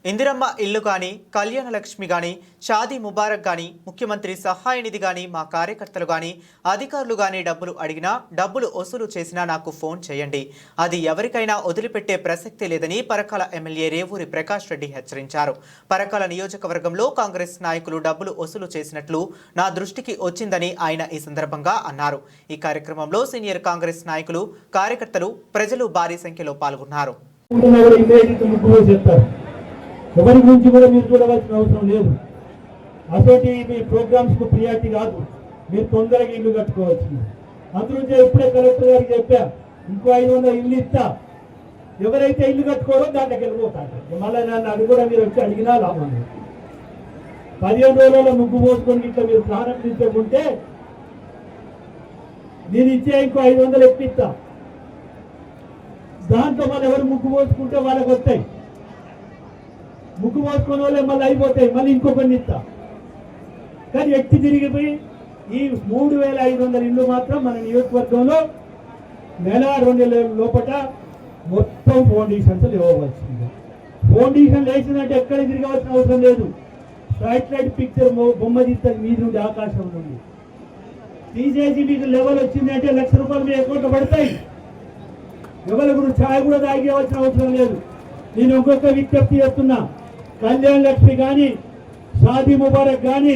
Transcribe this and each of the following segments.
ఇందిరమ్మ ఇల్లు కానీ, కళ్యాణ లక్ష్మి కానీ, షాదీ ముబారక్ కానీ, ముఖ్యమంత్రి సహాయ నిధి కానీ, మా కార్యకర్తలు కానీ, అధికారులు కానీ డబ్బులు అడిగినా, డబ్బులు వసూలు చేసినా నాకు ఫోన్ చేయండి. అది ఎవరికైనా వదిలిపెట్టే ప్రసక్తి లేదని పరకాల ఎమ్మెల్యే రేవూరి ప్రకాష్ రెడ్డి హెచ్చరించారు. పరకాల నియోజకవర్గంలో కాంగ్రెస్ నాయకులు డబ్బులు వసూలు చేసినట్లు నా దృష్టికి వచ్చిందని ఆయన ఈ సందర్భంగా అన్నారు. ఈ కార్యక్రమంలో సీనియర్ కాంగ్రెస్ నాయకులు, కార్యకర్తలు, ప్రజలు భారీ సంఖ్యలో పాల్గొన్నారు. ఎవరి గురించి కూడా మీరు చూడవలసిన అవసరం లేదు. అసలు మీ ప్రోగ్రామ్స్ కు ప్రియారిటీ కాదు, మీరు తొందరగా ఇల్లు కట్టుకోవచ్చు. అందులోంచి ఇప్పుడే కలెక్టర్ గారికి చెప్పా, ఇంకో 500 ఇల్లు ఇస్తా, ఎవరైతే ఇల్లు కట్టుకోరో దాంట్లోకి వెళ్ళిపోతాడు. మళ్ళీ నన్ను అది కూడా మీరు వచ్చి అడిగినా లాభం లేదు. 15 రోజులలో ముగ్గు పోసుకొని ఇట్లా మీరు ప్రారంభించకుంటే నేను ఇచ్చే ఇంకో 500 ఎక్కిస్తా. దాంతో మళ్ళీ ఎవరు ముగ్గు పోసుకుంటే వాళ్ళకి వస్తాయి. ముగ్గు పోసుకునే వాళ్ళే మళ్ళీ అయిపోతాయి, మళ్ళీ ఇంకొకరిని ఇస్తా. కానీ ఎక్కి తిరిగిపోయి ఈ 3500 ఇళ్ళు మాత్రం మన నియోజకవర్గంలో నెల 2 నెలల లోపల మొత్తం ఫౌండేషన్స్ ఇవ్వవలసింది. ఫౌండేషన్ వేసిందంటే ఎక్కడ తిరగవలసిన అవసరం లేదు. సాటిలైట్ పిక్చర్ బొమ్మ తీస్తుంది మీద నుండి, ఆకాశం నుండి తీసేసి మీకు లెవెల్ వచ్చిందంటే ₹1,00,000 మీ అకౌంట్లో పడతాయి. ఎవరి కూడా ఛాయ్ కూడా తాగేవలసిన అవసరం లేదు. నేను ఇంకొక విజ్ఞప్తి చేస్తున్నా, కళ్యాణ లక్ష్మి కానీ, షాదీ ముబారక్ కానీ,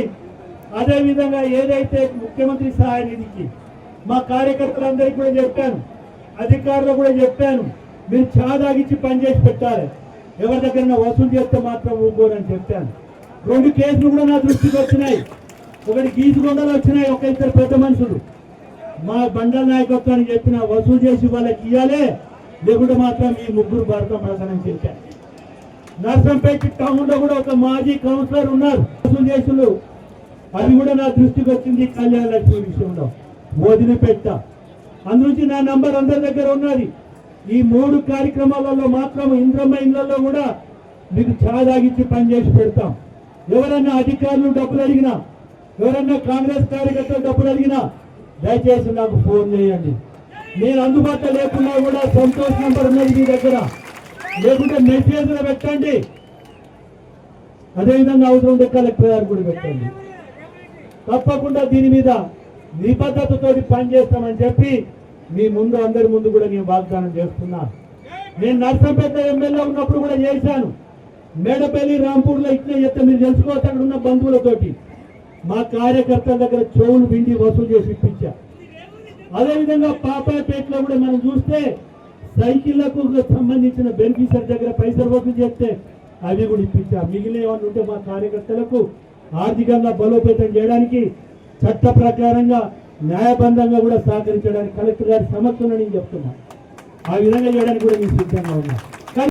అదేవిధంగా ఏదైతే ముఖ్యమంత్రి సహాయ నిధికి మా కార్యకర్తలందరికీ కూడా చెప్పాను, అధికారులు కూడా చెప్పాను, మీరు చాదాగిచ్చి పనిచేసి పెట్టాలి. ఎవరి దగ్గర వసూలు చేస్తే మాత్రం ఊరుకోరని చెప్పాను. 2 కేసులు కూడా నా దృష్టికి వచ్చినాయి. ఒకటి గీసుకొండలు వచ్చినాయి, ఒక 2 పెద్ద మనుషులు. మా బండల నాయకత్వానికి చెప్పిన వసూలు చేసి వాళ్ళకి ఇవ్వాలే, లేకుంటే మాత్రం ఈ ముగ్గురు భారత పడతానని చెప్పాను. నర్సంపేట టౌన్ లో కూడా ఒక మాజీ కౌన్సిలర్ ఉన్నారు వసూలు చేసులు, అది కూడా నా దృష్టికి వచ్చింది. కళ్యాణ లక్ష్మి విషయంలో వదిలిపెట్టా. అందునుంచి నా నంబర్ అందరి దగ్గర ఉన్నది. ఈ 3 కార్యక్రమాలలో మాత్రం ఇంద్రమ్మ ఇళ్లలో కూడా మీకు చాదాగిచ్చి పనిచేసి పెడతాం. ఎవరన్నా అధికారులు డబ్బులు అడిగినా, ఎవరన్నా కాంగ్రెస్ కార్యకర్తలు డబ్బులు అడిగినా దయచేసి నాకు ఫోన్ చేయండి. నేను అందుబాటులో లేకున్నా కూడా సంతోష్ నంబర్ ఉన్నది మీ దగ్గర, లేకుంటే మెసేజ్లో పెట్టండి. అదేవిధంగా అవసరం ఉంటే కలెక్టర్ గారు కూడా పెట్టండి. తప్పకుండా దీని మీద నిబద్ధతతో పనిచేస్తామని చెప్పి మీ ముందు, అందరి ముందు కూడా నేను వాగ్దానం చేస్తున్నా. నేను నర్సంపేట ఎమ్మెల్యే ఉన్నప్పుడు కూడా చేశాను. మేడపల్లి, రాంపూర్లో ఇట్లా చెప్తే మీరు తెలుసుకోవచ్చు. అక్కడ ఉన్న బంధువులతోటి మా కార్యకర్తల దగ్గర చెవులు బిండి వసూలు చేసి ఇప్పించా. అదేవిధంగా పాపాయపేటలో కూడా మనం చూస్తే సైకిళ్లకు సంబంధించిన బెనిఫిషియరీ దగ్గర పైసలు వసూలు చేస్తే అవి కూడా ఇప్పించా. మిగిలిన ఏమన్నా ఉంటే మా కార్యకర్తలకు ఆర్థికంగా బలోపేతం చేయడానికి, చట్ట ప్రకారంగా న్యాయబద్ధంగా కూడా సహకరించడానికి కలెక్టర్ గారి సమస్యను నేను చెప్తున్నా. ఆ విధంగా చేయడానికి కూడా మేము సిద్ధంగా ఉన్నాం.